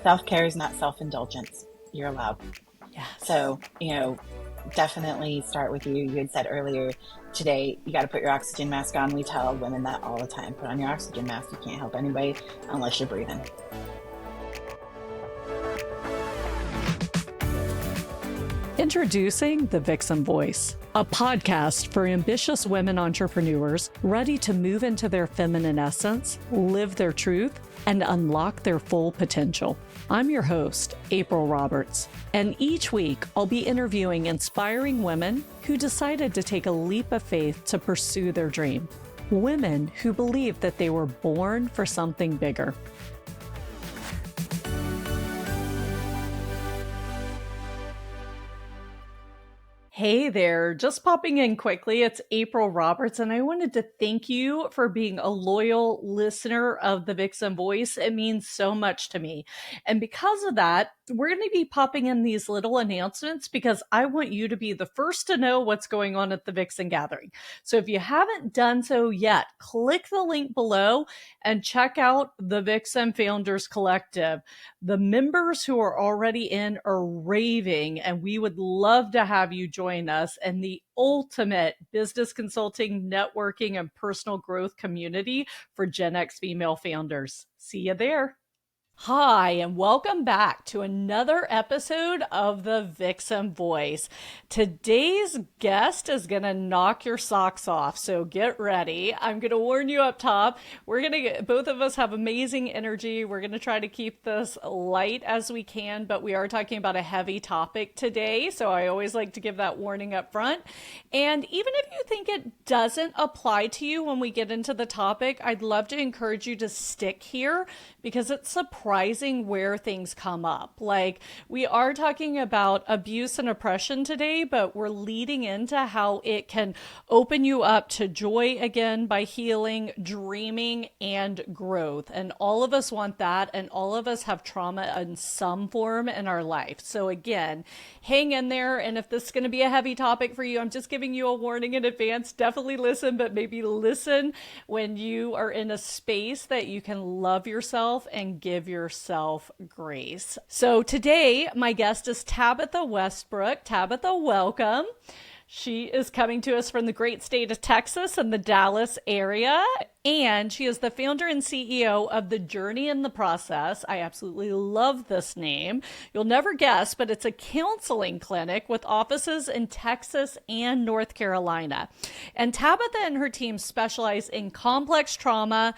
Self-care is not self-indulgence. You're allowed. Yes. So, definitely start with you. You had said earlier today, you got to put your oxygen mask on. We tell women that all the time. Put on your oxygen mask. You can't help anybody unless you're breathing. Introducing The Vixen Voice, a podcast for ambitious women entrepreneurs ready to move into their feminine essence, live their truth, and unlock their full potential. I'm your host, April Roberts, and each week I'll be interviewing inspiring women who decided to take a leap of faith to pursue their dream. Women who believe that they were born for something bigger. Hey there, just popping in quickly. It's April Roberts, and I wanted to thank you for being a loyal listener of the Vixen Voice. It means so much to me. And because of that, we're going to be popping in these little announcements because I want you to be the first to know what's going on at the Vixen Gathering. So if you haven't done so yet, click the link below and check out the Vixen Founders Collective. The members who are already in are raving, and we would love to have you join us in the ultimate business consulting, networking, and personal growth community for Gen X female founders. See you there. Hi, and welcome back to another episode of the Vixen Voice. Today's guest is going to knock your socks off, so get ready. I'm going to warn you up top. Both of us have amazing energy. We're going to try to keep this light as we can, but we are talking about a heavy topic today, so I always like to give that warning up front. And even if you think it doesn't apply to you when we get into the topic, I'd love to encourage you to stick here because it's surprising where things come up. Like, we are talking about abuse and oppression today, but we're leading into how it can open you up to joy again by healing, dreaming, and growth. And all of us want that, and all of us have trauma in some form in our life. So again, hang in there, and if this is going to be a heavy topic for you, I'm just giving you a warning in advance. Definitely listen, but maybe listen when you are in a space that you can love yourself and give yourself grace. So today, my guest is Tabitha Westbrook. Tabitha, welcome. She is coming to us from the great state of Texas and the Dallas area. And she is the founder and CEO of The Journey in the Process. I absolutely love this name. You'll never guess, but it's a counseling clinic with offices in Texas and North Carolina. And Tabitha and her team specialize in complex trauma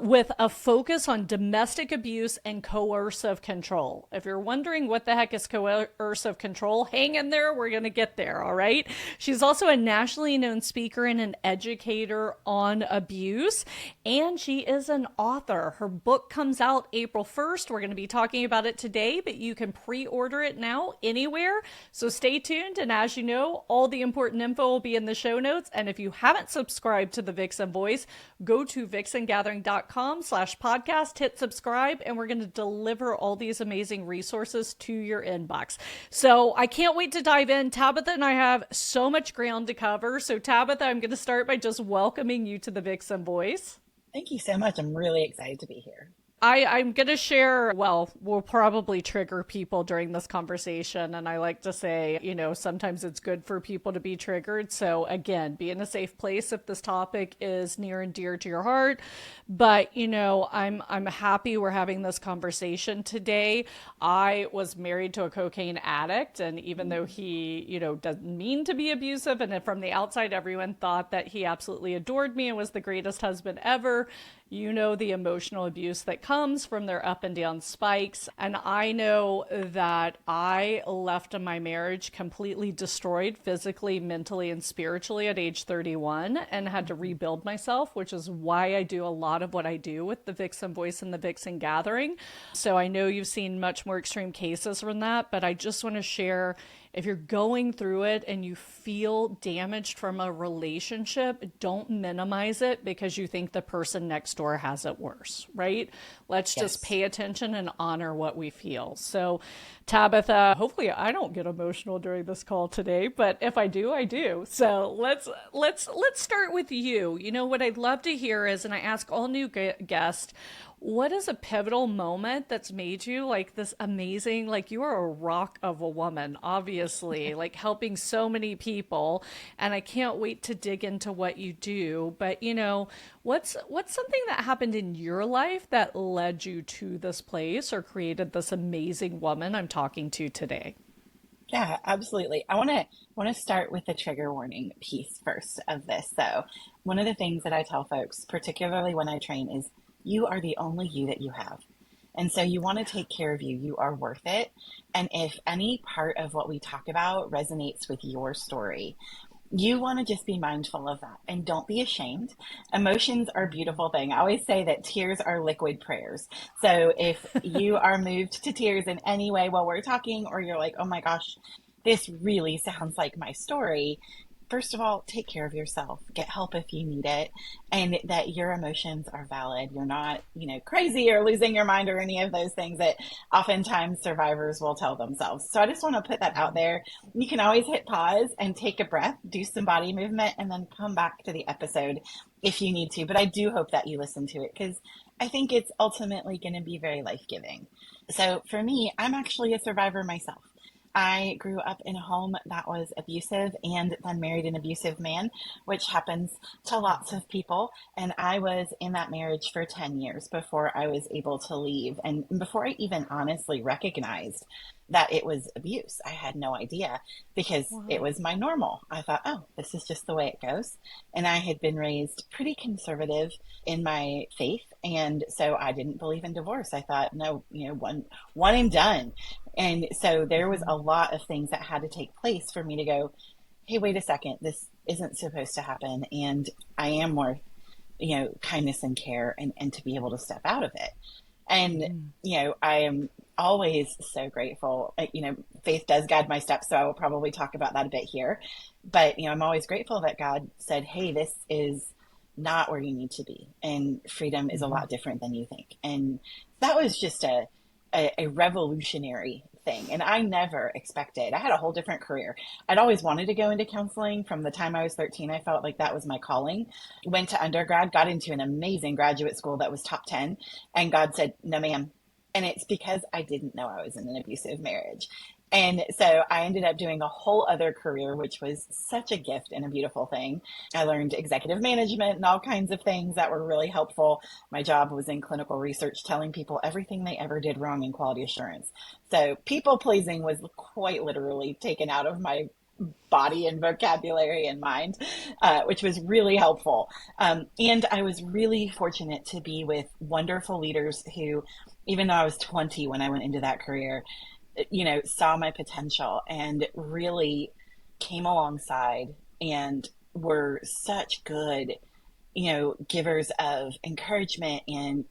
with a focus on domestic abuse and coercive control. If you're wondering what the heck is coercive control, hang in there. We're going to get there, all right? She's also a nationally known speaker and an educator on abuse. And she is an author. Her book comes out April 1st. We're going to be talking about it today, but you can pre-order it now anywhere. So stay tuned. And as you know, all the important info will be in the show notes. And if you haven't subscribed to the Vixen Voice, go to vixengathering.com/podcast, hit subscribe, and we're going to deliver all these amazing resources to your inbox. So I can't wait to dive in. Tabitha and I have so much ground to cover. So Tabitha, I'm going to start by just welcoming you to the Vixen Voice. Thank you so much. I'm really excited to be here. I'm going to share, we'll probably trigger people during this conversation. And I like to say, sometimes it's good for people to be triggered. So again, be in a safe place if this topic is near and dear to your heart. But, I'm happy we're having this conversation today. I was married to a cocaine addict. And even though he, doesn't mean to be abusive, and from the outside, everyone thought that he absolutely adored me and was the greatest husband ever. The emotional abuse that comes from their up and down spikes. And I know that I left my marriage completely destroyed physically, mentally, and spiritually at age 31 and had to rebuild myself, which is why I do a lot of what I do with the Vixen Voice and the Vixen Gathering. So I know you've seen much more extreme cases from that, but I just want to share, if you're going through it and you feel damaged from a relationship, don't minimize it because you think the person next door has it worse, right? Let's just pay attention and honor what we feel. So Tabitha, hopefully I don't get emotional during this call today, but if I do, I do. So let's start with you. What I'd love to hear is, and I ask all new guests, What is a pivotal moment that's made you like this amazing, like you are a rock of a woman, obviously, like helping so many people. And I can't wait to dig into what you do. But what's something that happened in your life that led you to this place or created this amazing woman I'm talking to today? Yeah, absolutely. I want to start with the trigger warning piece first of this. So, one of the things that I tell folks, particularly when I train, is you are the only you that you have. And so you want to take care of you. You are worth it. And if any part of what we talk about resonates with your story, you want to just be mindful of that and don't be ashamed. Emotions are a beautiful thing. I always say that tears are liquid prayers. So if you are moved to tears in any way while we're talking, or you're like, oh my gosh, this really sounds like my story, first of all, take care of yourself. Get help if you need it, and that your emotions are valid. You're not, crazy or losing your mind or any of those things that oftentimes survivors will tell themselves. So I just want to put that out there. You can always hit pause and take a breath, do some body movement, and then come back to the episode if you need to. But I do hope that you listen to it because I think it's ultimately going to be very life giving. So for me, I'm actually a survivor myself. I grew up in a home that was abusive and then married an abusive man, which happens to lots of people. And I was in that marriage for 10 years before I was able to leave. And before I even honestly recognized that it was abuse, I had no idea because it Wow. was my normal. I thought, oh, this is just the way it goes. And I had been raised pretty conservative in my faith. And so I didn't believe in divorce. I thought, no, one and done. And so there was a lot of things that had to take place for me to go, hey, wait a second, this isn't supposed to happen. And I am more, kindness and care and to be able to step out of it. And, I am always so grateful. Faith does guide my steps. So I will probably talk about that a bit here. But, I'm always grateful that God said, hey, this is not where you need to be. And freedom is a lot different than you think. And that was just a revolutionary thing. And I never expected, I had a whole different career. I'd always wanted to go into counseling from the time I was 13. I felt like that was my calling. Went to undergrad, got into an amazing graduate school that was top 10. And God said, no, ma'am. And it's because I didn't know I was in an abusive marriage. And so I ended up doing a whole other career, which was such a gift and a beautiful thing. I learned executive management and all kinds of things that were really helpful. My job was in clinical research, telling people everything they ever did wrong in quality assurance. So people pleasing was quite literally taken out of my body and vocabulary and mind, which was really helpful. And I was really fortunate to be with wonderful leaders who, even though I was 20 when I went into that career, saw my potential and really came alongside and were such good, givers of encouragement and,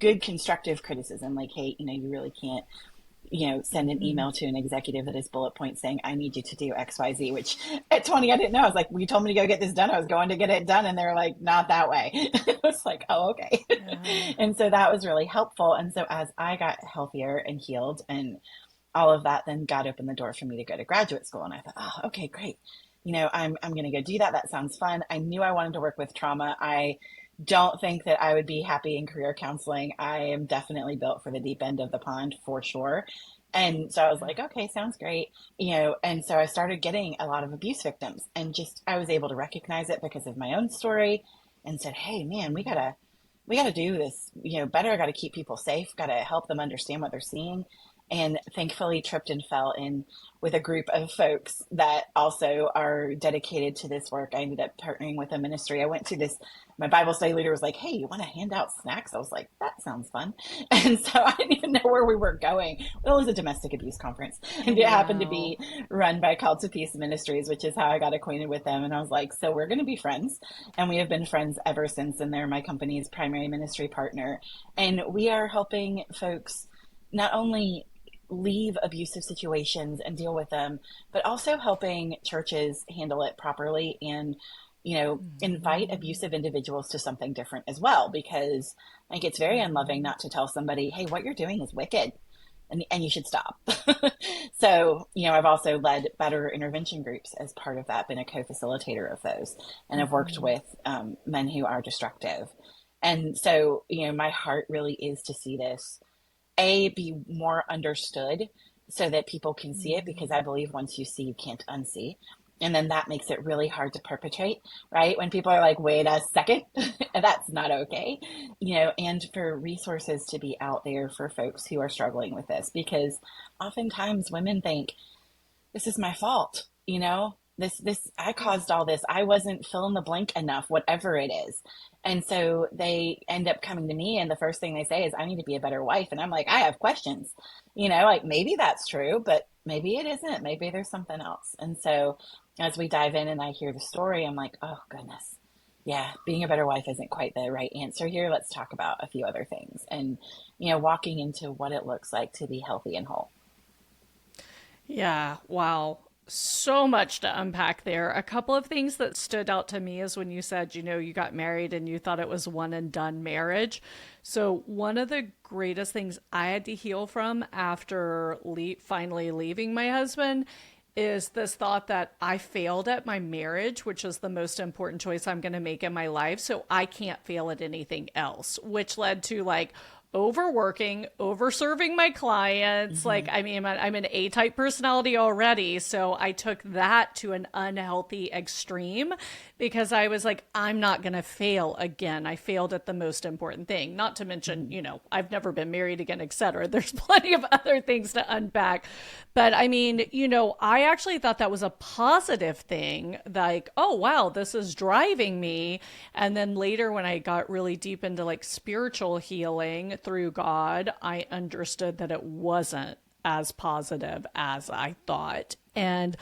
good constructive criticism. Like, hey, you really can't, send an email to an executive that is bullet point saying, I need you to do XYZ, which at 20, I didn't know. I was like, well, you told me to go get this done. I was going to get it done. And they were like, not that way. It was like, oh, okay. Yeah. And so that was really helpful. And so as I got healthier and healed and all of that, then God opened the door for me to go to graduate school. And I thought, oh, okay, great. I'm going to go do that. That sounds fun. I knew I wanted to work with trauma. I don't think that I would be happy in career counseling. I am definitely built for the deep end of the pond for sure. And so I was like, okay, sounds great. And so I started getting a lot of abuse victims and just, I was able to recognize it because of my own story and said, hey, man, we gotta do this, better. I got to keep people safe, got to help them understand what they're seeing. And thankfully tripped and fell in with a group of folks that also are dedicated to this work. I ended up partnering with a ministry. I went to this, my Bible study leader was like, hey, you want to hand out snacks? I was like, that sounds fun. And so I didn't even know where we were going. Well, it was a domestic abuse conference Oh, and it happened to wow. be run by Call to Peace Ministries, which is how I got acquainted with them. And I was like, so we're going to be friends. And we have been friends ever since. And they're my company's primary ministry partner. And we are helping folks not only leave abusive situations and deal with them, but also helping churches handle it properly and, invite abusive individuals to something different as well. Because I think it's very unloving not to tell somebody, hey, what you're doing is wicked and you should stop. So, I've also led better intervention groups as part of that, been a co facilitator of those, and have worked with men who are destructive. And so, my heart really is to see this be more understood so that people can see it, because I believe once you see, you can't unsee. And then that makes it really hard to perpetrate, right? When people are like, wait a second, that's not okay, and for resources to be out there for folks who are struggling with this, because oftentimes women think, this is my fault, this I caused all this, I wasn't fill in the blank enough, whatever it is. And so they end up coming to me, and the first thing they say is, I need to be a better wife. And I'm like, I have questions, like maybe that's true, but maybe it isn't, maybe there's something else. And so as we dive in and I hear the story, I'm like, oh goodness, yeah, being a better wife isn't quite the right answer here. Let's talk about a few other things, and walking into what it looks like to be healthy and whole. Yeah, wow. So much to unpack there. A couple of things that stood out to me is when you said, you got married and you thought it was one and done marriage. So, one of the greatest things I had to heal from after finally leaving my husband is this thought that I failed at my marriage, which is the most important choice I'm going to make in my life. So, I can't fail at anything else, which led to like, overworking, over serving my clients. Mm-hmm. Like, I mean, I'm an A type personality already. So I took that to an unhealthy extreme because I was like, I'm not going to fail again. I failed at the most important thing, not to mention, Mm-hmm. I've never been married again, etc. There's plenty of other things to unpack. But I mean, I actually thought that was a positive thing. Like, oh, wow, this is driving me. And then later, when I got really deep into like spiritual healing through God, I understood that it wasn't as positive as I thought. And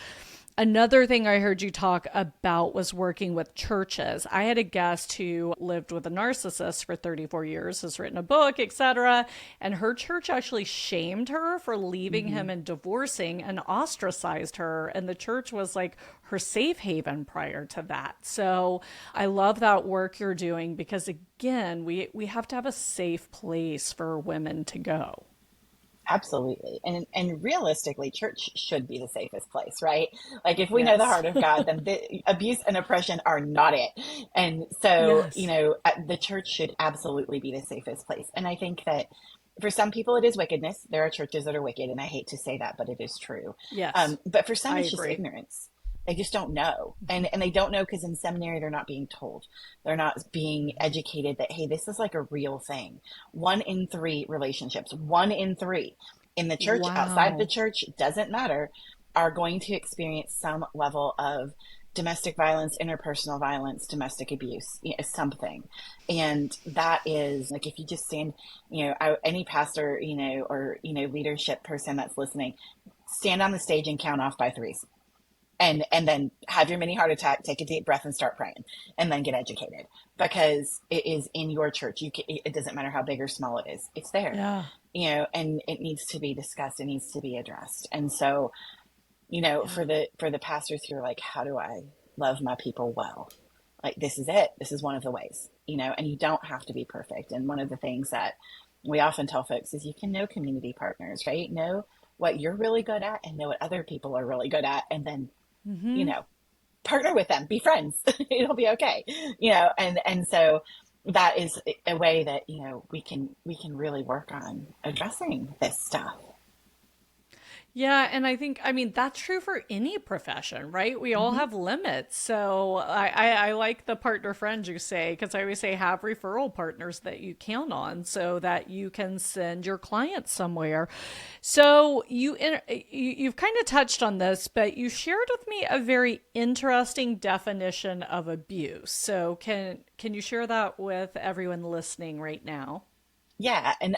another thing I heard you talk about was working with churches. I had a guest who lived with a narcissist for 34 years, has written a book, etc. And her church actually shamed her for leaving Mm-hmm. him and divorcing and ostracized her. And the church was like her safe haven prior to that. So I love that work you're doing because, again, we have to have a safe place for women to go. Absolutely. And realistically, church should be the safest place, right? Like if we know the Yes. heart of God, then abuse and oppression are not it. And so, Yes. the church should absolutely be the safest place. And I think that for some people it is wickedness. There are churches that are wicked, and I hate to say that, but it is true. Yes. But for some, I it's just agree. ignorance. They just don't know. And they don't know because in seminary they're not being told. They're not being educated that, hey, this is like a real thing. 1 in 3 relationships, 1 in 3 in the church, outside the Wow. church, doesn't matter, are going to experience some level of domestic violence, interpersonal violence, domestic abuse, something. And that is like, if you just stand, any pastor, or, leadership person that's listening, stand on the stage and count off by threes, and then have your mini heart attack, take a deep breath and start praying, and then get educated, because it is in your church. It doesn't matter how big or small it is, it's there, Yeah. and it needs to be discussed, it needs to be addressed. And so, Yeah. for the pastors who are like, how do I love my people well, like, this is it, this is one of the ways, and you don't have to be perfect. And one of the things that we often tell folks is, you can know community partners, right? Know what you're really good at and know what other people are really good at, and then, you Mm-hmm. know, partner with them, be friends. It'll be okay. And so that is a way that, we can really work on addressing this stuff. Yeah, and I mean, that's true for any profession, right? We all Hmm. have limits. So I like the partner friend you say, because I always say have referral partners that you count on so that you can send your clients somewhere. So you've kind of touched on this, but you shared with me a very interesting definition of abuse. So can you share that with everyone listening right now? Yeah, and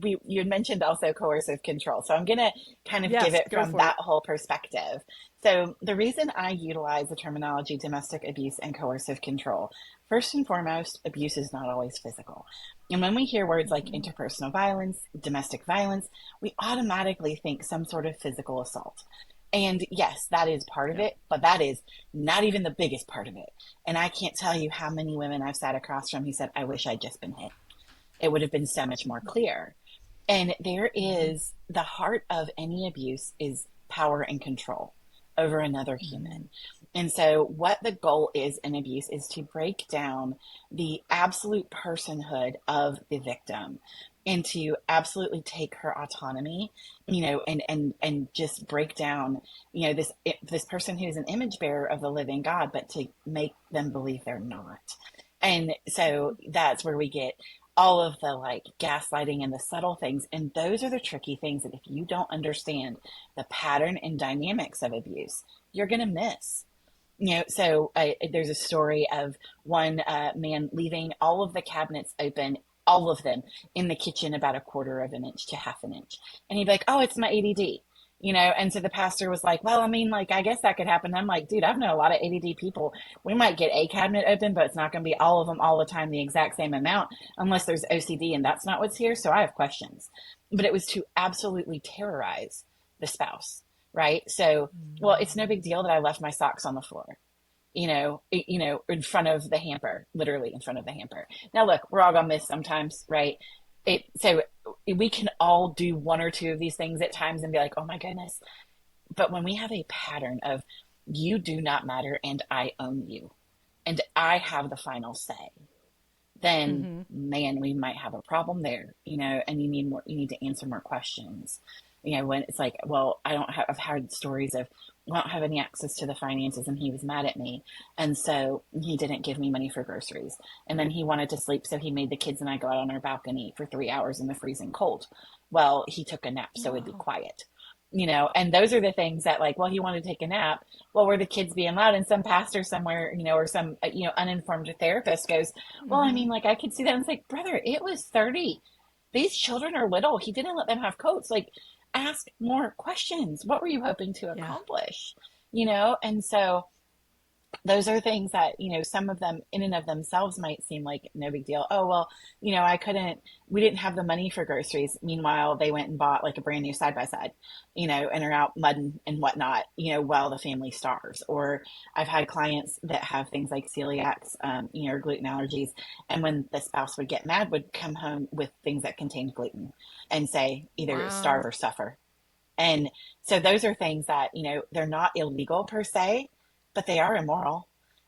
you had mentioned also coercive control. So I'm gonna kind of give Yes, it go from for that it. whole perspective. So the reason I utilize the terminology domestic abuse and coercive control, first and foremost, abuse is not always physical. And when we hear words like Mm-hmm. interpersonal violence, domestic violence, we automatically think some sort of physical assault. And yes, that is part of Yep. it, but that is not even the biggest part of it. And I can't tell you how many women I've sat across from who said, I wish I'd just been hit. It would have been so much more clear. And there Mm-hmm. is the heart of any abuse is power and control over another Mm-hmm. human. And so, what the goal is in abuse is to break down the absolute personhood of the victim and to absolutely take her autonomy, and just break down, this person who's an image bearer of the living God, but to make them believe they're not. And so that's where we get all of the like gaslighting and the subtle things. And those are the tricky things that if you don't understand the pattern and dynamics of abuse, you're going to miss. So there's a story of one man leaving all of the cabinets open, all of them in the kitchen, about a quarter of an inch to half an inch. And he'd be like, oh, it's my ADD. And so the pastor was like, well, I mean, like, I guess that could happen. I'm like, dude, I've known a lot of ADD people. We might get a cabinet open, but it's not going to be all of them all the time, the exact same amount, unless there's OCD, and that's not what's here. So I have questions. But it was to absolutely terrorize the spouse, right? So, well, it's no big deal that I left my socks on the floor, in front of the hamper, literally in front of the hamper. Now, look, we're all gonna miss sometimes, right? So we can all do one or two of these things at times and be like, oh my goodness. But when we have a pattern of you do not matter and I own you and I have the final say, then Mm-hmm. man, we might have a problem there, and you need to answer more questions. When it's like, well, I've heard stories of, I don't have any access to the finances and he was mad at me. And so he didn't give me money for groceries. And then he wanted to sleep. So he made the kids and I go out on our balcony for 3 hours in the freezing cold. Well, he took a nap so it'd be Wow. quiet. And those are the things that, like, well, he wanted to take a nap. Well, were the kids being loud? And some pastor somewhere, or some, uninformed therapist goes, well, I Mm-hmm. mean, like, I could see that. And it's like, brother, it was 30. These children are little. He didn't let them have coats. Like, ask more questions. What were you hoping to Yeah. accomplish? And so those are things that, some of them in and of themselves might seem like no big deal. Oh, well, we didn't have the money for groceries. Meanwhile, they went and bought like a brand new side by side, and are out mudding and whatnot, while the family starves. Or I've had clients that have things like celiacs, or gluten allergies. And when the spouse would get mad, would come home with things that contained gluten and say either starve Wow. or suffer. And so those are things that, they're not illegal per se, but they are immoral.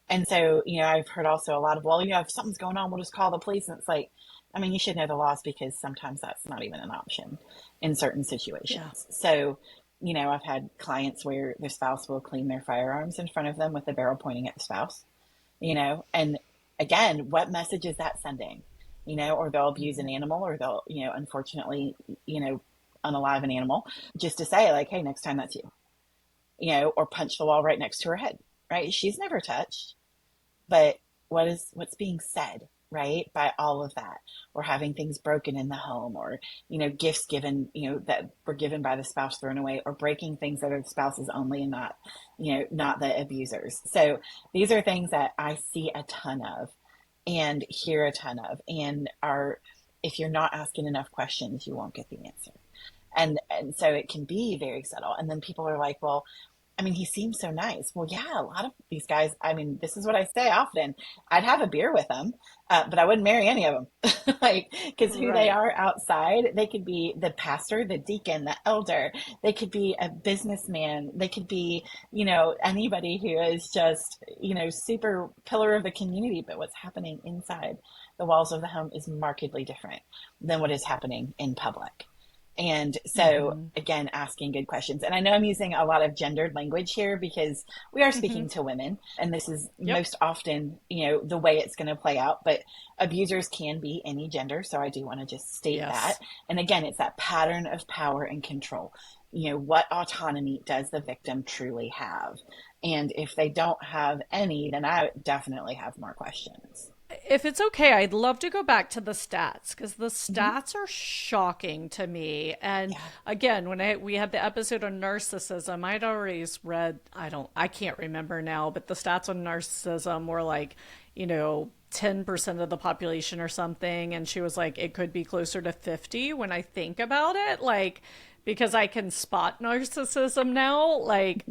And so, I've heard also a lot of, well, if something's going on, we'll just call the police. And it's like, I mean, you should know the laws because sometimes that's not even an option in certain Yeah. situations. So, I've had clients where their spouse will clean their firearms in front of them with the barrel pointing at the spouse, and again, what message is that sending? Or they'll abuse Mm-hmm. an animal, or they'll, unfortunately, unalive an animal, just to say like, hey, next time that's you, or punch the wall right next to her head, right? She's never touched, but what's being said, right? By all of that, or having things broken in the home, or, gifts given, that were given by the spouse thrown away, or breaking things that are the spouse's only and not, not the abuser's. So these are things that I see a ton of and hear a ton of, and are, if you're not asking enough questions, you won't get the answer. And so it can be very subtle. And then people are like, well, I mean, he seems so nice. Well, yeah, a lot of these guys, I mean, this is what I say often. I'd have a beer with them, but I wouldn't marry any of them. Like, because who they Right. are outside, they could be the pastor, the deacon, the elder. They could be a businessman. They could be, anybody who is just, super pillar of the community. But what's happening inside the walls of the home is markedly different than what is happening in public. And so, Mm-hmm. again, asking good questions. And I know I'm using a lot of gendered language here because we are Mm-hmm. speaking to women, and this is Yep. most often, the way it's going to play out. But abusers can be any gender. So I do want to just state that. Yes. And again, it's that pattern of power and control. What autonomy does the victim truly have? And if they don't have any, then I definitely have more questions. If it's okay, I'd love to go back to the stats because the Mm-hmm. stats are shocking to me. And Yeah. again, when we had the episode on narcissism, I'd always read, I can't remember now, but the stats on narcissism were like, 10% of the population or something. And she was like, it could be closer to 50 when I think about it. Like, because I can spot narcissism now, like,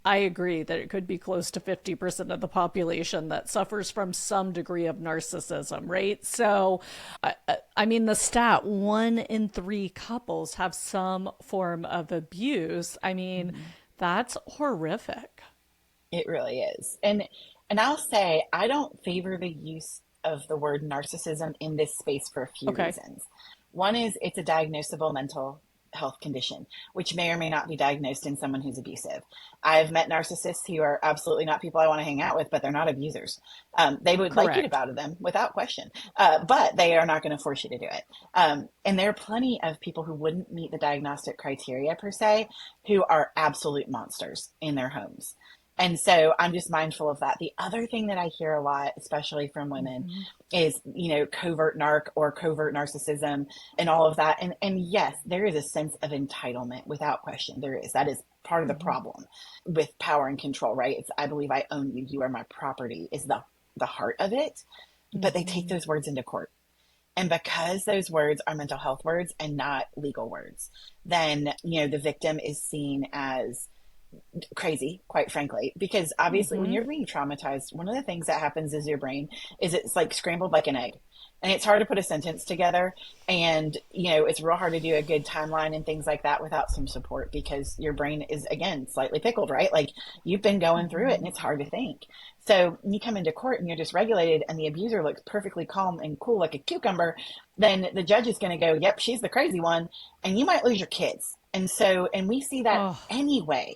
I agree that it could be close to 50% of the population that suffers from some degree of narcissism, right? So, I mean, the stat 1 in 3 couples have some form of abuse. I mean, Mm-hmm. that's horrific. It really is. And I'll say I don't favor the use of the word narcissism in this space for a few Okay. reasons. One is it's a diagnosable mental health condition, which may or may not be diagnosed in someone who's abusive. I've met narcissists who are absolutely not people I want to hang out with, but they're not abusers. They would like you to Correct. bow to them without question, but they are not going to force you to do it. And there are plenty of people who wouldn't meet the diagnostic criteria per se, who are absolute monsters in their homes. And so I'm just mindful of that. The other thing that I hear a lot, especially from women, Hmm. is, covert narc or covert narcissism and all of that. And yes, there is a sense of entitlement without question. There is. That is part of the Hmm. problem with power and control, right? It's I believe I own you, you are my property is the heart of it. But they take Hmm. those words into court. And because those words are mental health words and not legal words, then, the victim is seen as crazy, quite frankly, because obviously when Hmm. you're being traumatized, one of the things that happens is your brain is it's like scrambled like an egg. And it's hard to put a sentence together. And, it's real hard to do a good timeline and things like that without some support because your brain is, again, slightly pickled, right? Like you've been going through it and Hmm. it's hard to think. So you come into court and you're dysregulated and the abuser looks perfectly calm and cool like a cucumber, then the judge is going to go, yep, she's the crazy one. And you might lose your kids. And we see that Oh. anyway.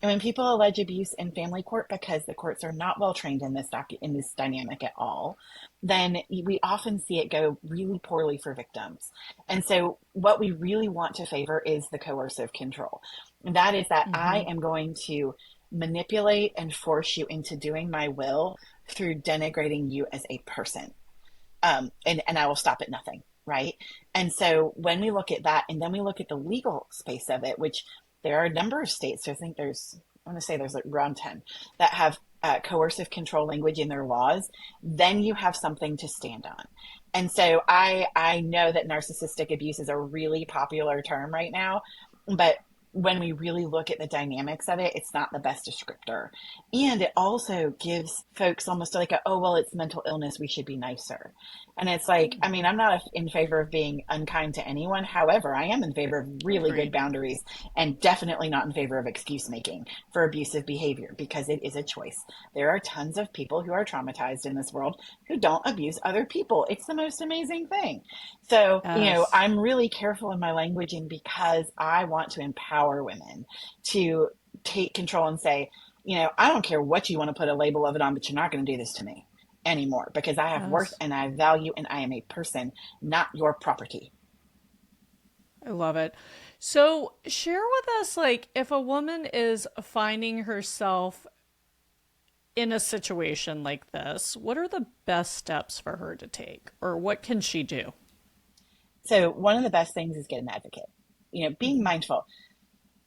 And when people allege abuse in family court because the courts are not well trained in in this dynamic at all, then we often see it go really poorly for victims. And so what we really want to favor is the coercive control. And that is that I Hmm. am going to manipulate and force you into doing my will through denigrating you as a person. And I will stop at nothing, right? And so when we look at that, and then we look at the legal space of it, which there are a number of states, so I think I want to say there's like around 10 that have coercive control language in their laws, then you have something to stand on. And so I know that narcissistic abuse is a really popular term right now, but when we really look at the dynamics of it, it's not the best descriptor. And it also gives folks almost like oh, well, it's mental illness. We should be nicer. And it's like, I mean, I'm not in favor of being unkind to anyone. However, I am in favor of really good Agreed. boundaries and definitely not in favor of excuse making for abusive behavior because it is a choice. There are tons of people who are traumatized in this world who don't abuse other people. It's the most amazing thing. So, Yes. I'm really careful in my languaging because I want to empower women to take control and say, I don't care what you want to put a label of it on, but you're not going to do this to me anymore because I have worth Yes. and I have value and I am a person, not your property. I love it. So, share with us, like, if a woman is finding herself in a situation like this, what are the best steps for her to take, or what can she do? So, one of the best things is get an advocate. Being Hmm. mindful.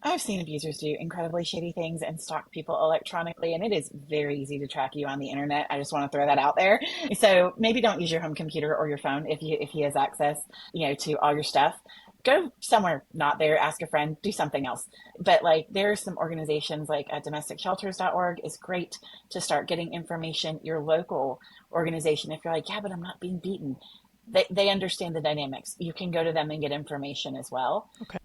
I've seen abusers do incredibly shady things and stalk people electronically, and it is very easy to track you on the internet. I just want to throw that out there. So maybe don't use your home computer or your phone if he has access, to all your stuff. Go somewhere not there, ask a friend, do something else. But like there are some organizations like domesticshelters.org is great to start getting information. Your local organization, if you're like, yeah, but I'm not being beaten, they understand the dynamics. You can go to them and get information as well. Okay.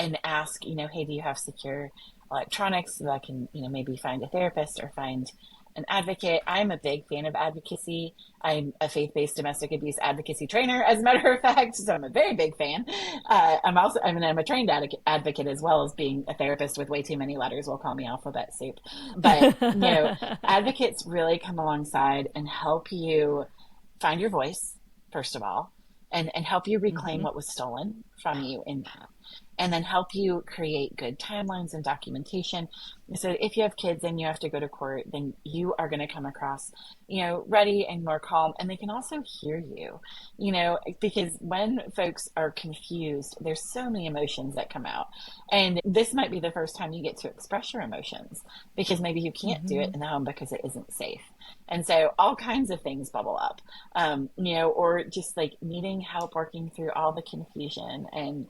And ask, hey, do you have secure electronics so that I can, maybe find a therapist or find an advocate. I'm a big fan of advocacy. I'm a faith-based domestic abuse advocacy trainer, as a matter of fact, so I'm a very big fan. I'm a trained advocate as well as being a therapist with way too many letters. Will call me alphabet soup, but advocates really come alongside and help you find your voice first of all, and help you reclaim Hmm. what was stolen from you in that, and then help you create good timelines and documentation. So if you have kids and you have to go to court, then you are going to come across, ready and more calm. And they can also hear you, because when folks are confused, there's so many emotions that come out. And this might be the first time you get to express your emotions because maybe you can't do it Hmm. in the home because it isn't safe. And so all kinds of things bubble up, or just like needing help working through all the confusion and,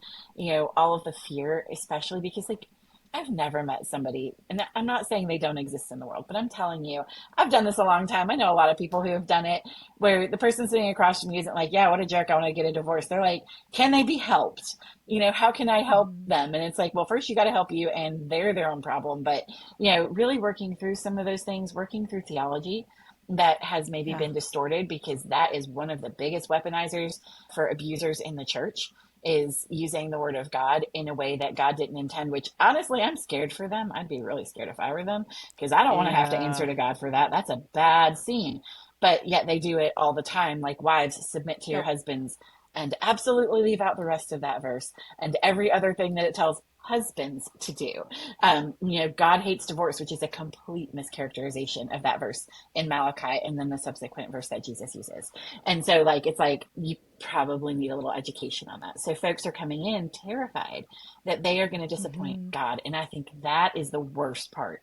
all of the fear, especially because like I've never met somebody, and I'm not saying they don't exist in the world, but I'm telling you, I've done this a long time. I know a lot of people who have done it where the person sitting across from you isn't like, yeah, what a jerk, I want to get a divorce. They're like, can they be helped? How can I help Mhm. them? And it's like, well, first you got to help you, and they're their own problem. But, really working through some of those things, working through theology that has maybe Yeah. been distorted, because that is one of the biggest weaponizers for abusers in the church, is using the word of God in a way that God didn't intend, which honestly, I'm scared for them. I'd be really scared if I were them, because I don't want to have to answer Yeah. to God for that. That's a bad scene. But yet they do it all the time. Like, wives, submit to your Yep. husbands, and absolutely leave out the rest of that verse and every other thing that it tells husbands to do. God hates divorce, which is a complete mischaracterization of that verse in Malachi and then the subsequent verse that Jesus uses. And so, like, it's like you probably need a little education on that. So, folks are coming in terrified that they are going to disappoint Hmm. God. And I think that is the worst part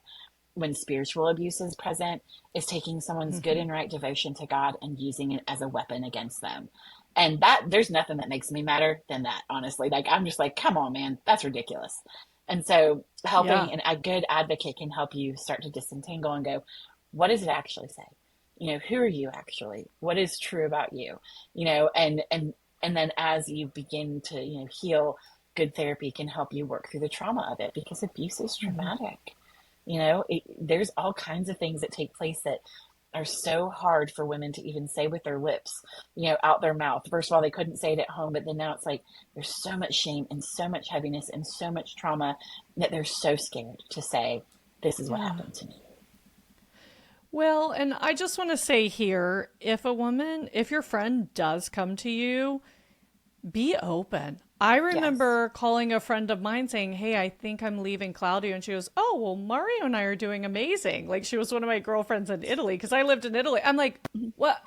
when spiritual abuse is present, is taking someone's good Hmm. and right devotion to God and using it as a weapon against them. And that, there's nothing that makes me madder than that, honestly. Like, I'm just like, come on, man, that's ridiculous. And so Yeah. helping, and a good advocate can help you start to disentangle and go, what does it actually say? Who are you actually? What is true about you? And then as you begin to, heal, good therapy can help you work through the trauma of it, because abuse is Hmm. traumatic. There's all kinds of things that take place that are so hard for women to even say with their lips, out their mouth. First of all, they couldn't say it at home, but then now it's like there's so much shame and so much heaviness and so much trauma that they're so scared to say, this is what Yeah. happened to me. Well, and I just want to say here, if your friend does come to you, be open. I Yes. remember calling a friend of mine saying, "Hey, I think I'm leaving Claudio." And she goes, "Oh, well, Mario and I are doing amazing." Like, she was one of my girlfriends in Italy because I lived in Italy. I'm like, "What?"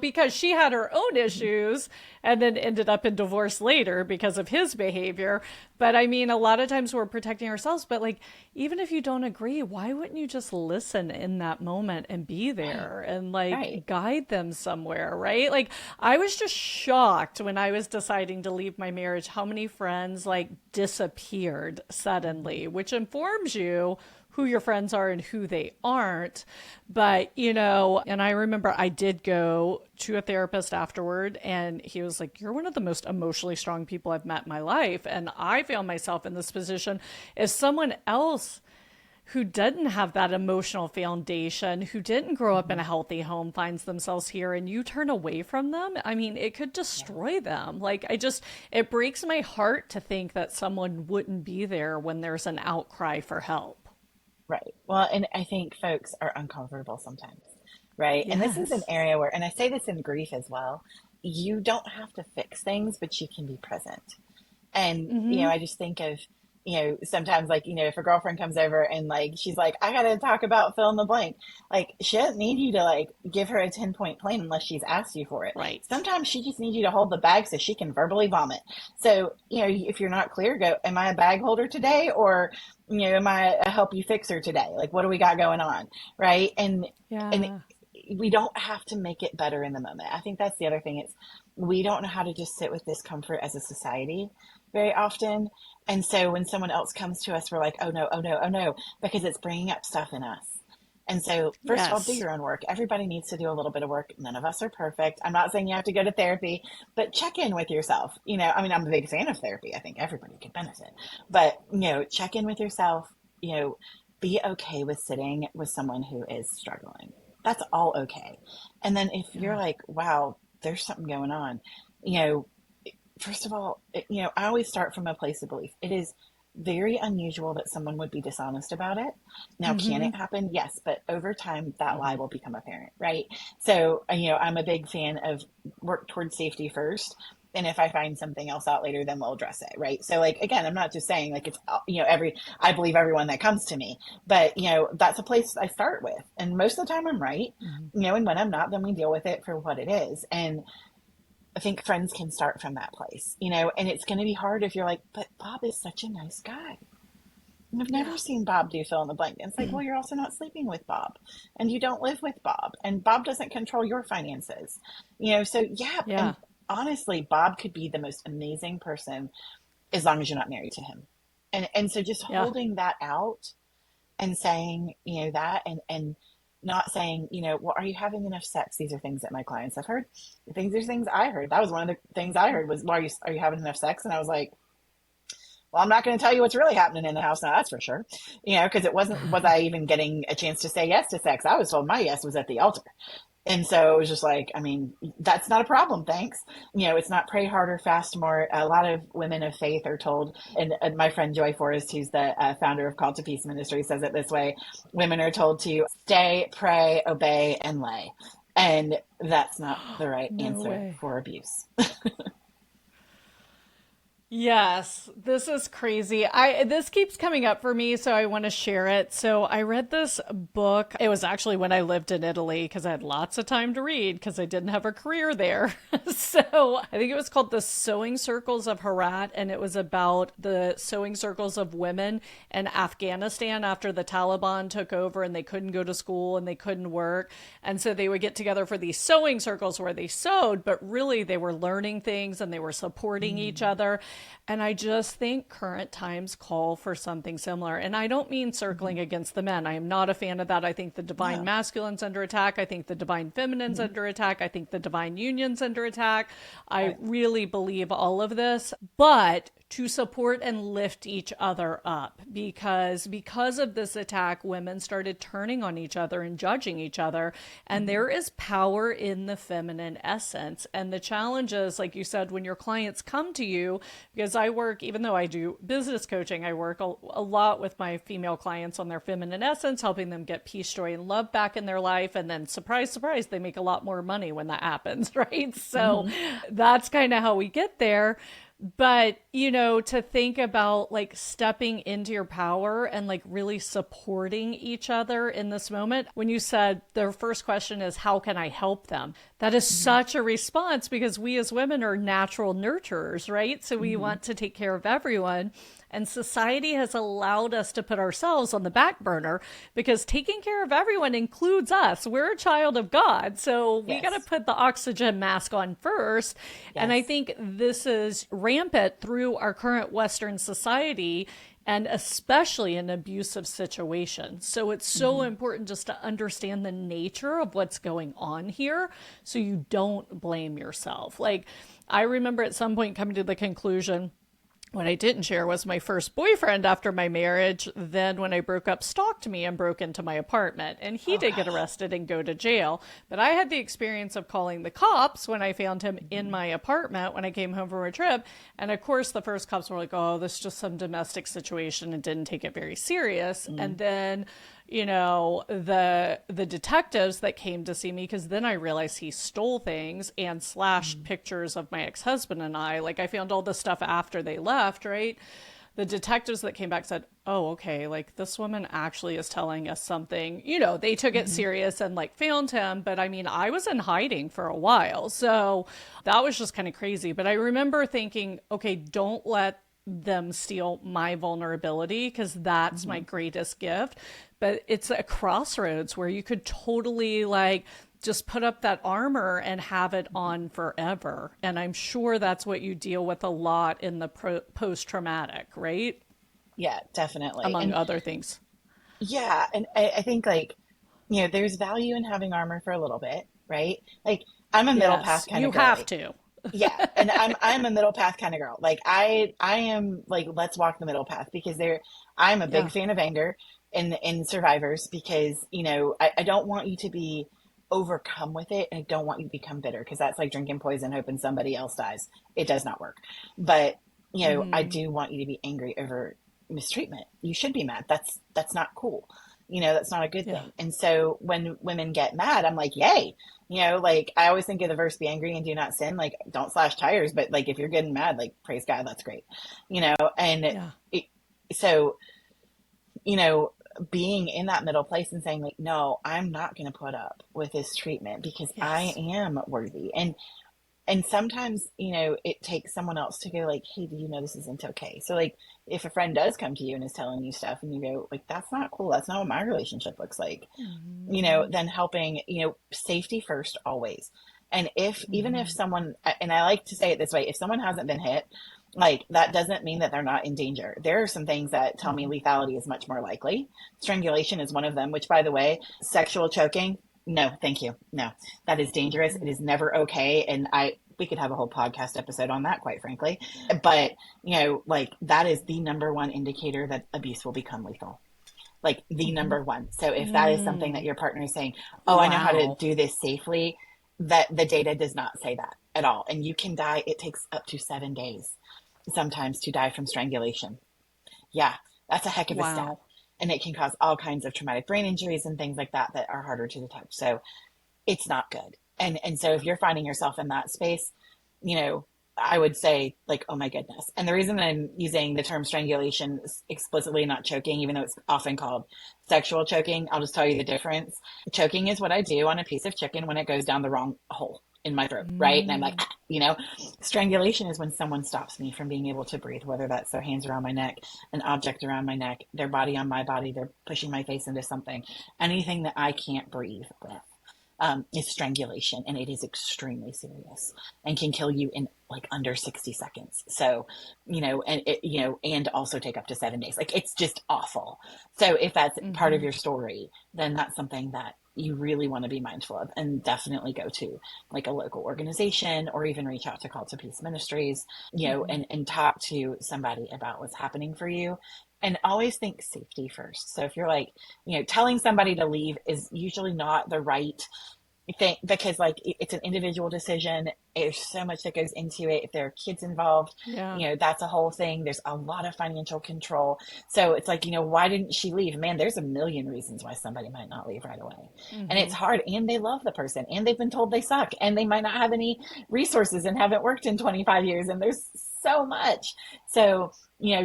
Because she had her own issues and then ended up in divorce later because of his behavior. But I mean, a lot of times we're protecting ourselves. But like, even if you don't agree, why wouldn't you just listen in that moment and be Right. there and Right. like guide them somewhere, right? Like, I was just shocked when I was deciding to leave my marriage how many friends like disappeared suddenly, which informs you who your friends are and who they aren't. But, and I remember I did go to a therapist afterward, and he was like, "You're one of the most emotionally strong people I've met in my life." And I found myself in this position as someone else who didn't have that emotional foundation, who didn't grow up in Mm-hmm. a healthy home, finds themselves here, and you turn away from them. I mean, it could Yeah. destroy them. Like, it breaks my heart to think that someone wouldn't be there when there's an outcry for help. Right. Well, and I think folks are uncomfortable sometimes, right? And this is an Yes. area where, and I say this in grief as well, you don't have to fix things, but you can be present. And, Mm-hmm. I just think of, sometimes, like, if a girlfriend comes over and, like, she's like, I got to talk about fill in the blank. Like, she doesn't need you to, like, give her a 10-point plan unless she's asked you for it. Right. Sometimes she just needs you to hold the bag so she can verbally vomit. So, if you're not clear, go, am I a bag holder today? Or, am I a help you fixer today? Like, what do we got going on? Right. And Yeah. we don't have to make it better in the moment. I think that's the other thing. It's, we don't know how to just sit with discomfort as a society very often. And so when someone else comes to us, we're like, oh no, oh no, oh no, because it's bringing up stuff in us. And so, first of all, do Yes. your own work. Everybody needs to do a little bit of work. None of us are perfect. I'm not saying you have to go to therapy, but check in with yourself. I mean, I'm a big fan of therapy. I think everybody could benefit. But, check in with yourself. You know, be okay with sitting with someone who is struggling. That's all okay. And then if you're Yeah. like, wow, there's something going on, you know, first of all, I always start from a place of belief. It is very unusual that someone would be dishonest about it. Now, can Mm-hmm. it happen? Yes, but over time, that lie Mm-hmm. will become apparent, right? So, I'm a big fan of work towards safety first. And if I find something else out later, then we'll address it, right? So, like, again, I'm not just saying like it's, I believe everyone that comes to me, but, that's a place I start with. And most of the time I'm right, Mm-hmm. and when I'm not, then we deal with it for what it is. And I think friends can start from that place, and it's going to be hard if you're like, but Bob is such a nice guy. And I've Yeah. never seen Bob do fill in the blank. And it's like, well, you're also not sleeping with Bob and you don't live with Bob and Bob doesn't control your finances, so yeah. Yeah. And honestly, Bob could be the most amazing person as long as you're not married to him. And so just Yeah. holding that out and saying, that, and not saying, well, are you having enough sex? These are things that my clients have heard. These are things I heard. That was one of the things I heard was, well, are you having enough sex? And I was like, well, I'm not going to tell you what's really happening in the house now, that's for sure. Because was I even getting a chance to say yes to sex? I was told my yes was at the altar. And so it was just like, I mean, that's not a problem, thanks. It's not pray harder, fast more. A lot of women of faith are told, and my friend Joy Forrest, who's the founder of Call to Peace Ministry, says it this way: women are told to stay, pray, obey, and lay. And that's not the right No answer way. for abuse. Yes, this is crazy. I this keeps coming up for me, so I want to share it. So I read this book. It was actually when I lived in Italy because I had lots of time to read because I didn't have a career there. So I think it was called The Sewing Circles of Herat, and it was about the sewing circles of women in Afghanistan after the Taliban took over and they couldn't go to school and they couldn't work. And so they would get together for these sewing circles where they sewed, but really they were learning things and they were supporting each Mm-hmm. other. And I just think current times call for something similar. And I don't mean Mm-hmm. circling against the men. I am not a fan of that. I think the divine No. masculine's under attack. I think the divine feminine's Mm-hmm. under attack. I think the divine union's under attack. I Right. really believe all of this. But to support and lift each other up because of this attack, women started turning on each other and judging each other, and Mm-hmm. there is power in the feminine essence. And the challenge is, like you said, when your clients come to you, because I work, even though I do business coaching, I work a lot with my female clients on their feminine essence, helping them get peace, joy, and love back in their life. And then surprise, surprise, they make a lot more money when that happens, right? So Mm-hmm. that's kind of how we get there. But, to think about like stepping into your power and like really supporting each other in this moment. When you said their first question is, how can I help them? That is Mm-hmm. such a response because we as women are natural nurturers, right? So we Mm-hmm. want to take care of everyone. And society has allowed us to put ourselves on the back burner because taking care of everyone includes us. We're a child of God. So we got to Yes. put the oxygen mask on first. And I Yes. think this is rampant through our current Western society and especially in abusive situations. So it's so Mm-hmm. important just to understand the nature of what's going on here so you don't blame yourself. Like, I remember at some point coming to the conclusion, what I didn't share was my first boyfriend after my marriage, then when I broke up, stalked me and broke into my apartment. And he Oh did get gosh. arrested and go to jail. But I had the experience of calling the cops when I found him in Mm-hmm. my apartment when I came home from a trip. And of course, the first cops were like, oh, this is just some domestic situation and didn't take it very serious. Mm-hmm. And then the detectives that came to see me, because then I realized he stole things and slashed pictures of my ex-husband and I. Like, I found all this stuff after they left, right? The detectives that came back said, oh, okay, like this woman actually is telling us something. They took it Mm-hmm. serious and like found him. But I mean, I was in hiding for a while. So that was just kind of crazy. But I remember thinking, okay, don't let them steal my vulnerability because that's my Mm-hmm. greatest gift. But it's a crossroads where you could totally like just put up that armor and have it on forever. And I'm sure that's what you deal with a lot in the post traumatic, right? Yeah, definitely. Among And other things. yeah, and I think like, there's value in having armor for a little bit, right? Like I'm a middle path Yes, kind of you have girly. to. Yeah, and I'm a middle path kind of girl. Like I am like, let's walk the middle path because I'm a big Yeah. fan of anger in survivors because I don't want you to be overcome with it, and I don't want you to become bitter because that's like drinking poison hoping somebody else dies. It does not work. But I Mm-hmm. do want you to be angry over mistreatment. You should be mad. That's not cool. That's not a good Yeah. thing. And so when women get mad, I'm like, yay. Like I always think of the verse, be angry and do not sin. Like, don't slash tires, but like if you're getting mad, like praise God, that's great. And Yeah. it, so, you know, being in that middle place and saying like, no, I'm not going to put up with this treatment because I Yes. am worthy. And sometimes, it takes someone else to go like, hey, do you know this isn't okay? So like if a friend does come to you and is telling you stuff and you go like, that's not cool. That's not what my relationship looks like. Mm-hmm. Then helping, safety first always. And if, even if Mm-hmm. someone, and I like to say it this way, if someone hasn't been hit, Like, that doesn't mean that they're not in danger. There are some things that tell me Mhm. lethality is much more likely. Strangulation is one of them, which, by the way, sexual choking, no, thank you. No, that is dangerous. It is never okay. And we could have a whole podcast episode on that, quite frankly. But, like, that is the number one indicator that abuse will become lethal, like the Mhm. number one. So if that is something that Mm. your partner is saying, oh, I know how to Wow. do this safely, that the data does not say that at all. And you can die. It takes up to 7 days sometimes to die from strangulation. Yeah, that's a heck of a stat. Wow. And it can cause all kinds of traumatic brain injuries and things like that that are harder to detect. So it's not good. And so if you're finding yourself in that space, you know, I would say like, oh my goodness. And the reason I'm using the term strangulation explicitly, not choking, even though it's often called sexual choking, I'll just tell you the difference. Choking is what I do on a piece of chicken when it goes down the wrong hole in my throat, right? And I'm like, Mm. ah. Strangulation is when someone stops me from being able to breathe, whether that's their hands around my neck, an object around my neck, their body on my body, they're pushing my face into something, anything that I can't breathe with, is strangulation, and it is extremely serious and can kill you in like under 60 seconds. So, and also take up to 7 days. Like, it's just awful. So if that's part of Mhm. your story, then that's something that you really want to be mindful of, and definitely go to like a local organization, or even reach out to Call to Peace Ministries, Mhm. and talk to somebody about what's happening for you. And always think safety first. So if you're like, telling somebody to leave is usually not the right thing, because like it's an individual decision. There's so much that goes into it. If there are kids involved, Yeah. that's a whole thing. There's a lot of financial control. So it's like, why didn't she leave? Man, there's a million reasons why somebody might not leave right away. And it's Mhm. hard, and they love the person, and they've been told they suck, and they might not have any resources and haven't worked in 25 years, and there's so much. So,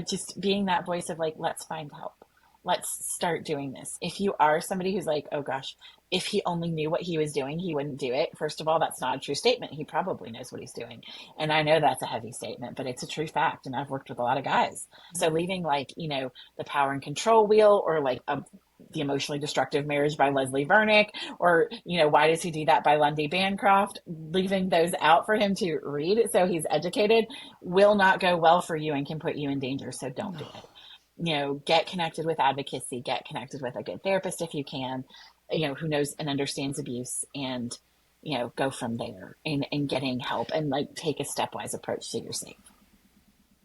just being that voice of like, let's find help. Let's start doing this. If you are somebody who's like, oh gosh, if he only knew what he was doing, he wouldn't do it. First of all, that's not a true statement. He probably knows what he's doing. And I know that's a heavy statement, but it's a true fact. And I've worked with a lot of guys. So leaving like, the power and control wheel, or like the emotionally destructive marriage by Leslie Vernick, or, why does he do that by Lundy Bancroft, leaving those out for him to read so he's educated, will not go well for you and can put you in danger. So don't No. do it. Get connected with advocacy, get connected with a good therapist if you can, who knows and understands abuse, and, go from there and getting help, and like take a stepwise approach so you're safe.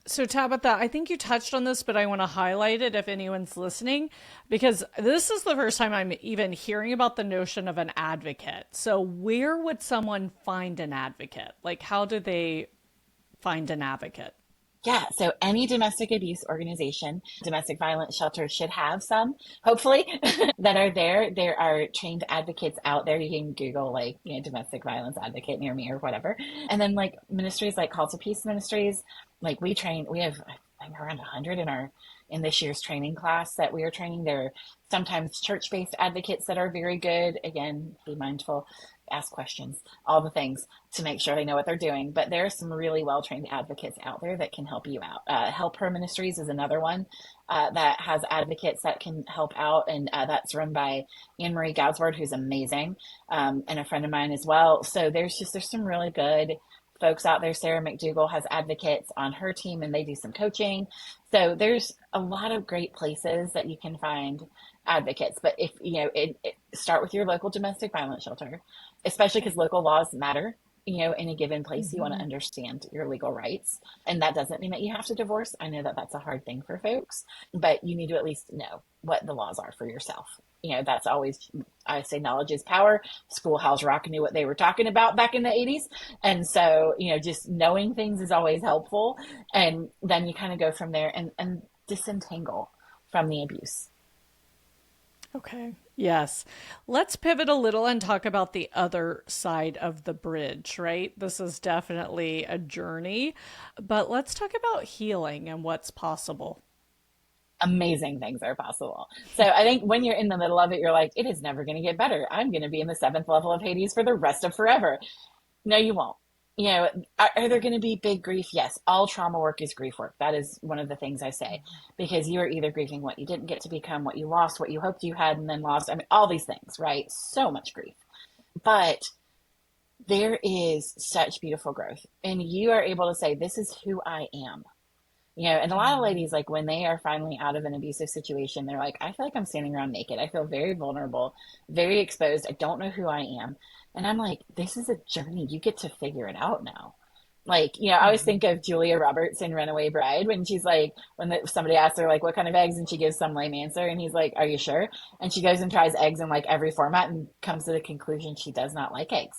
So, Tabitha, I think you touched on this, but I want to highlight it if anyone's listening, because this is the first time I'm even hearing about the notion of an advocate. So, where would someone find an advocate? Like, how do they find an advocate? Yeah, so any domestic abuse organization, domestic violence shelter should have some, hopefully, that are there. There are trained advocates out there. You can Google like, domestic violence advocate near me or whatever. And then like ministries like Call to Peace Ministries, like we have I think around 100 in this year's training class that we are training. There are sometimes church-based advocates that are very good. Again, be mindful, ask questions, all the things to make sure they know what they're doing. But there are some really well trained advocates out there that can help you out. Help Her Ministries is another one that has advocates that can help out, and that's run by Anne Marie Gadsward, who's amazing, and a friend of mine as well. So there's some really good folks out there. Sarah McDougall has advocates on her team, and they do some coaching. So there's a lot of great places that you can find advocates. But if start with your local domestic violence shelter, especially Okay. because local laws matter. In a given place, you want to Mm-hmm. understand your legal rights. And that doesn't mean that you have to divorce. I know that that's a hard thing for folks, but you need to at least know what the laws are for yourself. That's always, I say knowledge is power. Schoolhouse Rock knew what they were talking about back in the 80s. And so, just knowing things is always helpful. And then you kind of go from there and disentangle from the abuse. Okay. Yes. Let's pivot a little and talk about the other side of the bridge, right? This is definitely a journey, but let's talk about healing and what's possible. Amazing things are possible. So I think when you're in the middle of it, you're like, it is never going to get better. I'm going to be in the seventh level of Hades for the rest of forever. No, you won't. Are there going to be big grief? Yes. All trauma work is grief work. That is one of the things I say, because you are either grieving what you didn't get to become, what you lost, what you hoped you had and then lost. I mean, all these things, right? So much grief. But there is such beautiful growth, and you are able to say, this is who I am. And a lot of ladies, like when they are finally out of an abusive situation, they're like, I feel like I'm standing around naked. I feel very vulnerable, very exposed. I don't know who I am. And I'm like, this is a journey. You get to figure it out now. Like, I always think of Julia Roberts in Runaway Bride when she's like, somebody asks her, like, what kind of eggs? And she gives some lame answer. And he's like, are you sure? And she goes and tries eggs in like every format and comes to the conclusion she does not like eggs.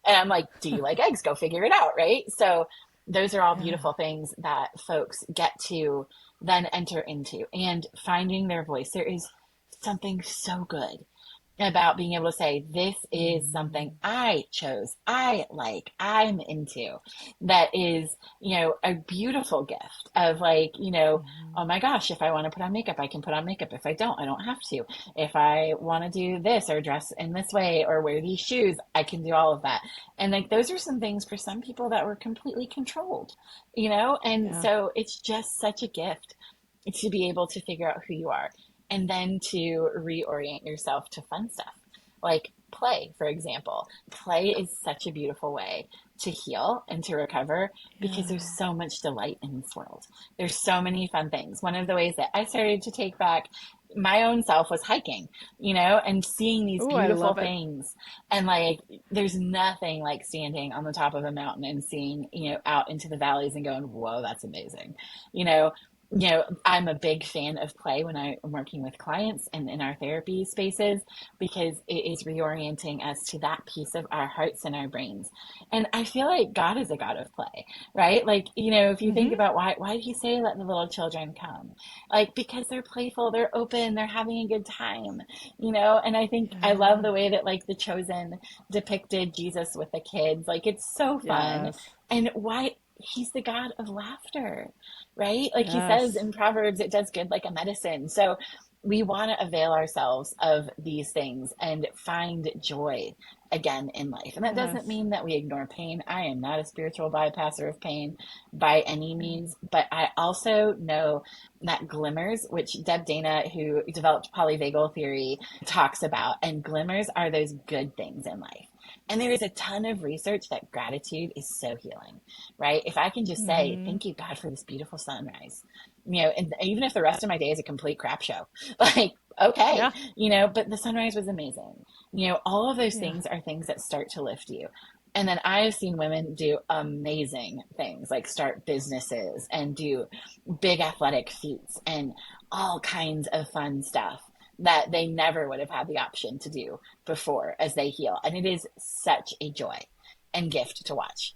And I'm like, do you like eggs? Go figure it out. Right. So those are all Yeah. beautiful things that folks get to then enter into and finding their voice. There is something so good about being able to say, this is something I chose, I like, I'm into, that is, a beautiful gift of like, oh my gosh, if I want to put on makeup, I can put on makeup. If I don't have to. If I want to do this or dress in this way or wear these shoes, I can do all of that. And like, those are some things for some people that were completely controlled, and Yeah. so it's just such a gift to be able to figure out who you are and then to reorient yourself to fun stuff like play, for example. Play is such a beautiful way to heal and to recover because Yeah. there's so much delight in this world. There's so many fun things. One of the ways that I started to take back my own self was hiking, and seeing these Oh, I beautiful love it. things. And like, there's nothing like standing on the top of a mountain and seeing, out into the valleys and going, whoa, that's amazing. You know, I'm a big fan of play when I'm working with clients and in our therapy spaces because it is reorienting us to that piece of our hearts and our brains. And I feel like God is a God of play, right? Like, if you think Hmm. about why did he say let the little children come? Like, because they're playful, they're open, they're having a good time, and I think I love Yeah. the way that like The Chosen depicted Jesus with the kids. Like, it's so fun. Yes. And why he's the God of laughter, right? Like he says Yes. in Proverbs, it does good like a medicine. So we want to avail ourselves of these things and find joy again in life. And that doesn't Yes. mean that we ignore pain. I am not a spiritual bypasser of pain by any means, but I also know that glimmers, which Deb Dana, who developed polyvagal theory, talks about, and glimmers are those good things in life. And there is a ton of research that gratitude is so healing, right? If I can just say, Hmm. thank you, God, for this beautiful sunrise, and even if the rest of my day is a complete crap show, like, okay, Yeah. but the sunrise was amazing. All of those Yeah. things are things that start to lift you. And then I've seen women do amazing things like start businesses and do big athletic feats and all kinds of fun stuff that they never would have had the option to do before as they heal. And it is such a joy and gift to watch.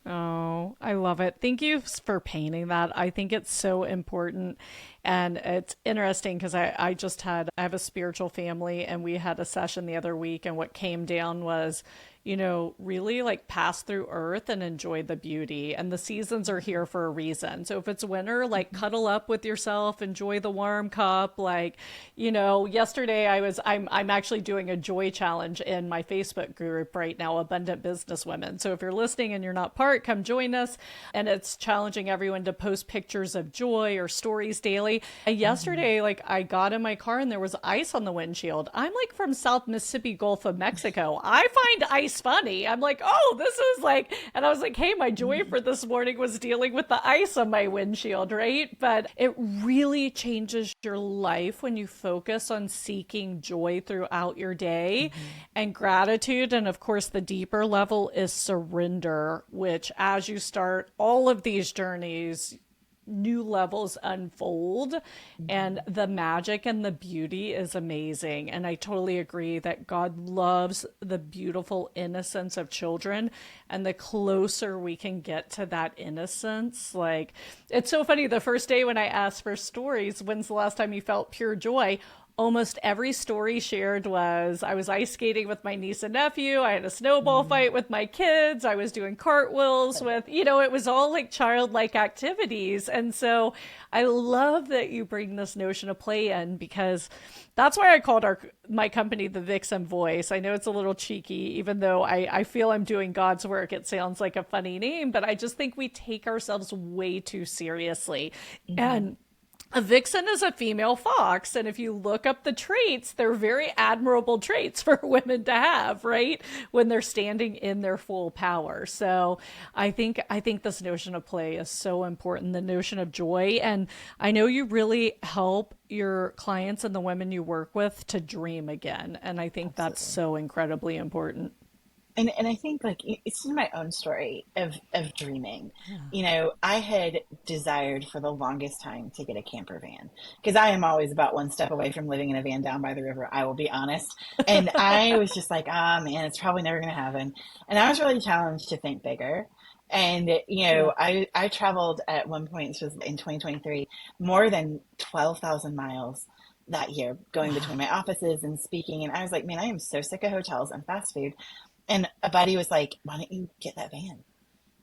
Oh, I love it. Thank you for painting that. I think it's so important. And it's interesting because I have a spiritual family and we had a session the other week. And what came down was, really like pass through earth and enjoy the beauty. And the seasons are here for a reason. So if it's winter, like cuddle up with yourself, enjoy the warm cup. Like, yesterday I'm actually doing a joy challenge in my Facebook group right now, Abundant Business Women. So if you're listening and you're not part, come join us. And it's challenging everyone to post pictures of joy or stories daily. And yesterday, like I got in my car and there was ice on the windshield. I'm like from South Mississippi Gulf of Mexico. I find ice funny. I'm like, oh, this is like, and I was like, hey, my joy for this morning was dealing with the ice on my windshield, right? But it really changes your life when you focus on seeking joy throughout your day and gratitude. And of course, the deeper level is surrender, which as you start all of these journeys, new levels unfold and the magic and the beauty is amazing. And I totally agree that God loves the beautiful innocence of children. And the closer we can get to that innocence, like it's so funny. The first day when I asked for stories, when's the last time you felt pure joy? Almost every story shared was I was ice skating with my niece and nephew. I had a snowball fight with my kids. I was doing cartwheels with, it was all like childlike activities. And so I love that you bring this notion of play in because that's why I called my company the Vixen Voice. I know it's a little cheeky, even though I feel I'm doing God's work. It sounds like a funny name, but I just think we take ourselves way too seriously. Mm-hmm. And A vixen is a female fox, and if you look up the traits, they're very admirable traits for women to have, right? When they're standing in their full power. So I think this notion of play is so important, the notion of joy. And I know you really help your clients and the women you work with to dream again. And I think that's Absolutely. so incredibly important. And I think like it's in my own story of dreaming. Yeah. I had desired for the longest time to get a camper van because I am always about one step away from living in a van down by the river. I will be honest. And I was just like, ah, man, it's probably never going to happen. And I was really challenged to think bigger. And Yeah. I traveled at one point, this was in 2023, more than 12,000 miles that year, going between Wow. my offices and speaking. And I was like, man, I am so sick of hotels and fast food. And a buddy was like, why don't you get that van?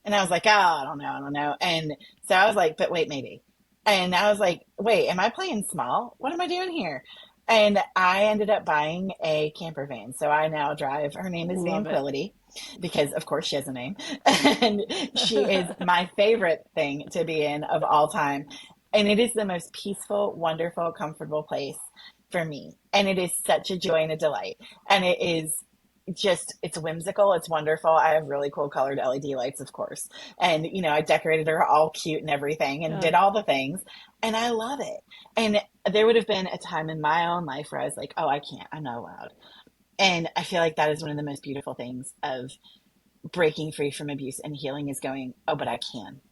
And I was like, oh, I don't know. And so I was like, but wait, maybe. And I was like, wait, am I playing small? What am I doing here? And I ended up buying a camper van. So I now drive, her name is Love it. Vanquility because, of course, she has a name. And she is my favorite thing to be in of all time. And it is the most peaceful, wonderful, comfortable place for me. And it is such a joy and a delight. And it is just it's whimsical, it's wonderful. I have really cool colored LED lights, of course, and I decorated her all cute and everything and Yeah. did all the things, and I love it. And there would have been a time in my own life where I was like, oh, I can't, I'm not allowed. And I feel like that is one of the most beautiful things of breaking free from abuse and healing is going, oh, but I can,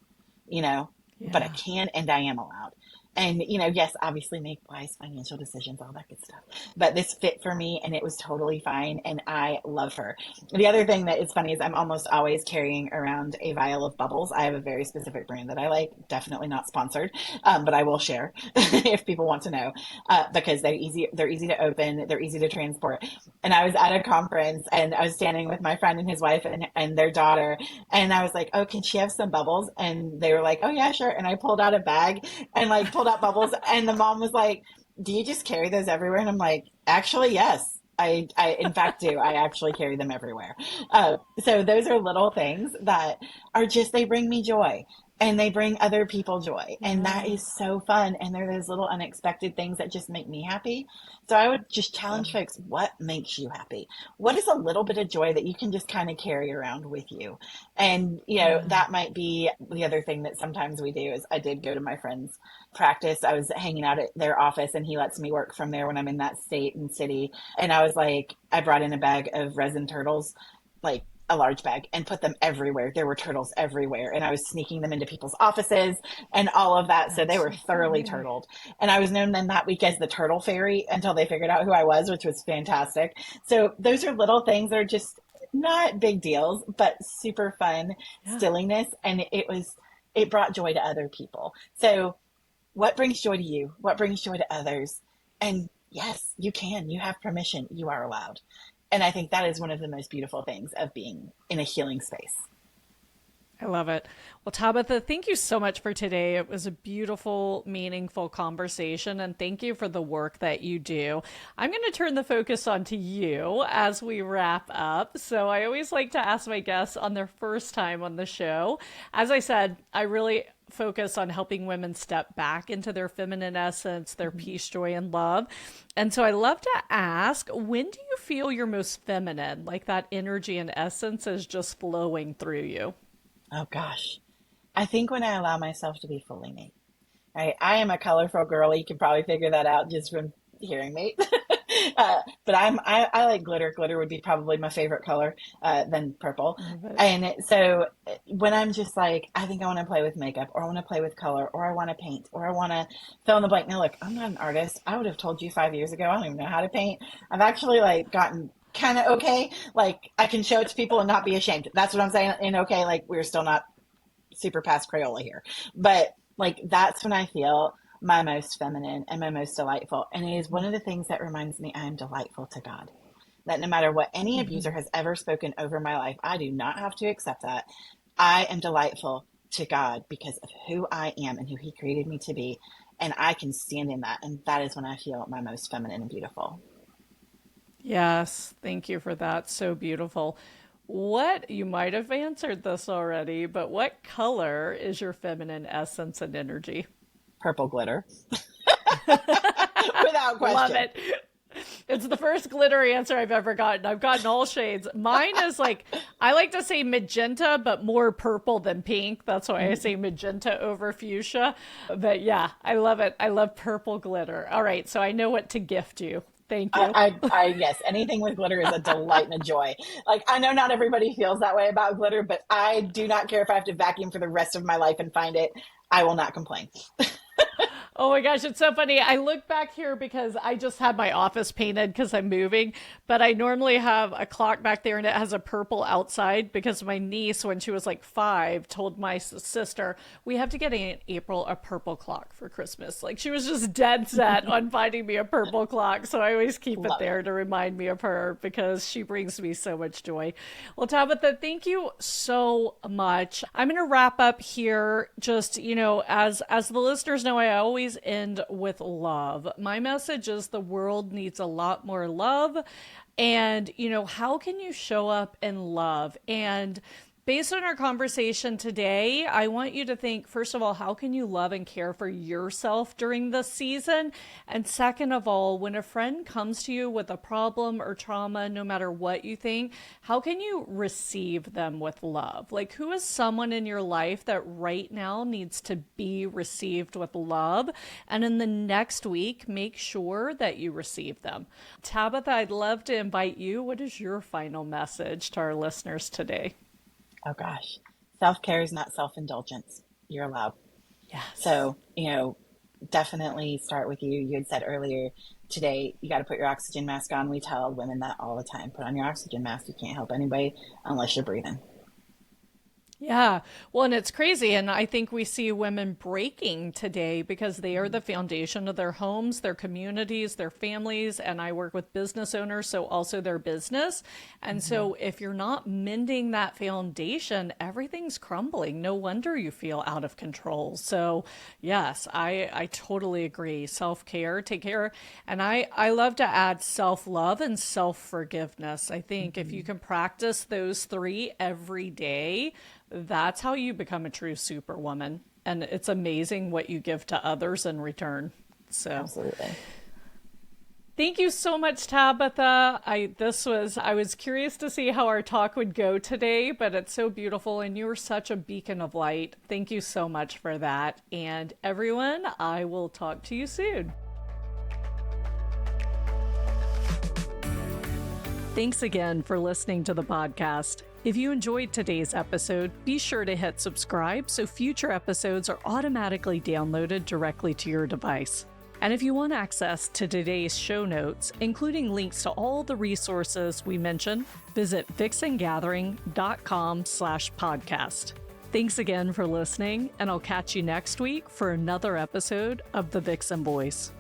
you know, but I Yeah. can and I am allowed. And, yes, obviously make wise financial decisions, all that good stuff. But this fit for me and it was totally fine. And I love her. The other thing that is funny is I'm almost always carrying around a vial of bubbles. I have a very specific brand that I like, definitely not sponsored, but I will share if people want to know because they're easy to open, they're easy to transport. And I was at a conference and I was standing with my friend and his wife and their daughter. And I was like, oh, can she have some bubbles? And they were like, oh, yeah, sure. And I pulled out a bag and like pulled out bubbles. And the mom was like, do you just carry those everywhere? And I'm like, actually, yes. I in fact do. I actually carry them everywhere. So those are little things that are just, they bring me joy and they bring other people joy. And that Yeah. is so fun. And they're those little unexpected things that just make me happy. So I would just challenge folks, what makes you happy? What is a little bit of joy that you can just kind of carry around with you? And, Yeah. that might be the other thing that sometimes we do is I did go to my friend's practice. I was hanging out at their office and he lets me work from there when I'm in that state and city. And I was like, I brought in a bag of resin turtles, like a large bag, and put them everywhere. There were turtles everywhere. And I was sneaking them into people's offices and all of that. So they That's were so thoroughly funny. turtled. And I was known then that week as the turtle fairy until they figured out who I was, which was fantastic. So those are little things that are just not big deals, but super fun Yeah. silliness. And it brought joy to other people. So what brings joy to you? What brings joy to others? And yes, you can. You have permission. You are allowed. And I think that is one of the most beautiful things of being in a healing space. I love it. Well, Tabitha, thank you so much for today. It was a beautiful, meaningful conversation, and thank you for the work that you do. I'm going to turn the focus on to you as we wrap up. So, I always like to ask my guests on their first time on the show. As I said, I really focus on helping women step back into their feminine essence, their Mm-hmm. peace, joy, and love. And so I love to ask, when do you feel your most feminine? Like that energy and essence is just flowing through you? Oh gosh. I think when I allow myself to be fully me. Right? I am a colorful girl. You can probably figure that out just from hearing me. But I like glitter. Glitter would be probably my favorite color than purple. Love it. And so when I'm just like, I think I want to play with makeup, or I want to play with color, or I want to paint, or I want to fill in the blank. Now, look, I'm not an artist. I would have told you 5 years ago. I don't even know how to paint. I've actually like gotten kind of okay. Like I can show it to people and not be ashamed. That's what I'm saying. And okay, like we're still not super past Crayola here. But like that's when I feel my most feminine and my most delightful. And it is one of the things that reminds me I am delightful to God. That no matter what any abuser has ever spoken over my life, I do not have to accept that. I am delightful to God because of who I am and who He created me to be. And I can stand in that. And that is when I feel my most feminine and beautiful. Yes, thank you for that. So beautiful. What, you might have answered this already, but what color is your feminine essence and energy? Purple glitter. Without Love question. it. It's the first glitter answer I've ever gotten. I've gotten all shades. Mine is like, I like to say magenta, but more purple than pink. That's why I say magenta over fuchsia. But yeah, I love it. I love purple glitter. All right, so I know what to gift you. Thank you. Yes, anything with glitter is a delight and a joy. Like, I know not everybody feels that way about glitter, but I do not care if I have to vacuum for the rest of my life and find it. I will not complain. Oh my gosh, it's so funny. I look back here because I just had my office painted because I'm moving, but I normally have a clock back there and it has a purple outside because my niece, when she was like 5, told my sister, we have to get in April a purple clock for Christmas. Like she was just dead set on finding me a purple clock. So I always keep it Love it. there to remind me of her because she brings me so much joy. Well, Tabitha, thank you so much. I'm going to wrap up here. Just, as the listeners know, I always end with love. My message is the world needs a lot more love. And, how can you show up in love? And based on our conversation today, I want you to think, first of all, how can you love and care for yourself during this season? And second of all, when a friend comes to you with a problem or trauma, no matter what you think, how can you receive them with love? Like, who is someone in your life that right now needs to be received with love? And in the next week, make sure that you receive them. Tabitha, I'd love to invite you. What is your final message to our listeners today? Oh gosh. Self-care is not self-indulgence. You're allowed. Yes. So, definitely start with you. You had said earlier today, you got to put your oxygen mask on. We tell women that all the time. Put on your oxygen mask. You can't help anybody unless you're breathing. Yeah. Well, and it's crazy. And I think we see women breaking today because they are the foundation of their homes, their communities, their families. And I work with business owners, so also their business. And Mm-hmm. so if you're not mending that foundation, everything's crumbling. No wonder you feel out of control. So, yes, I totally agree. Self care, take care. And I love to add self love and self forgiveness. I think if you Mm-hmm. can practice those 3 every day, that's how you become a true superwoman. And it's amazing what you give to others in return. So Absolutely. thank you so much, Tabitha. I was curious to see how our talk would go today, but it's so beautiful and you're such a beacon of light. Thank you so much for that. And everyone, I will talk to you soon. Thanks again for listening to the podcast. If you enjoyed today's episode, be sure to hit subscribe so future episodes are automatically downloaded directly to your device. And if you want access to today's show notes, including links to all the resources we mentioned, visit vixengathering.com/podcast. Thanks again for listening, and I'll catch you next week for another episode of The Vixen Voice.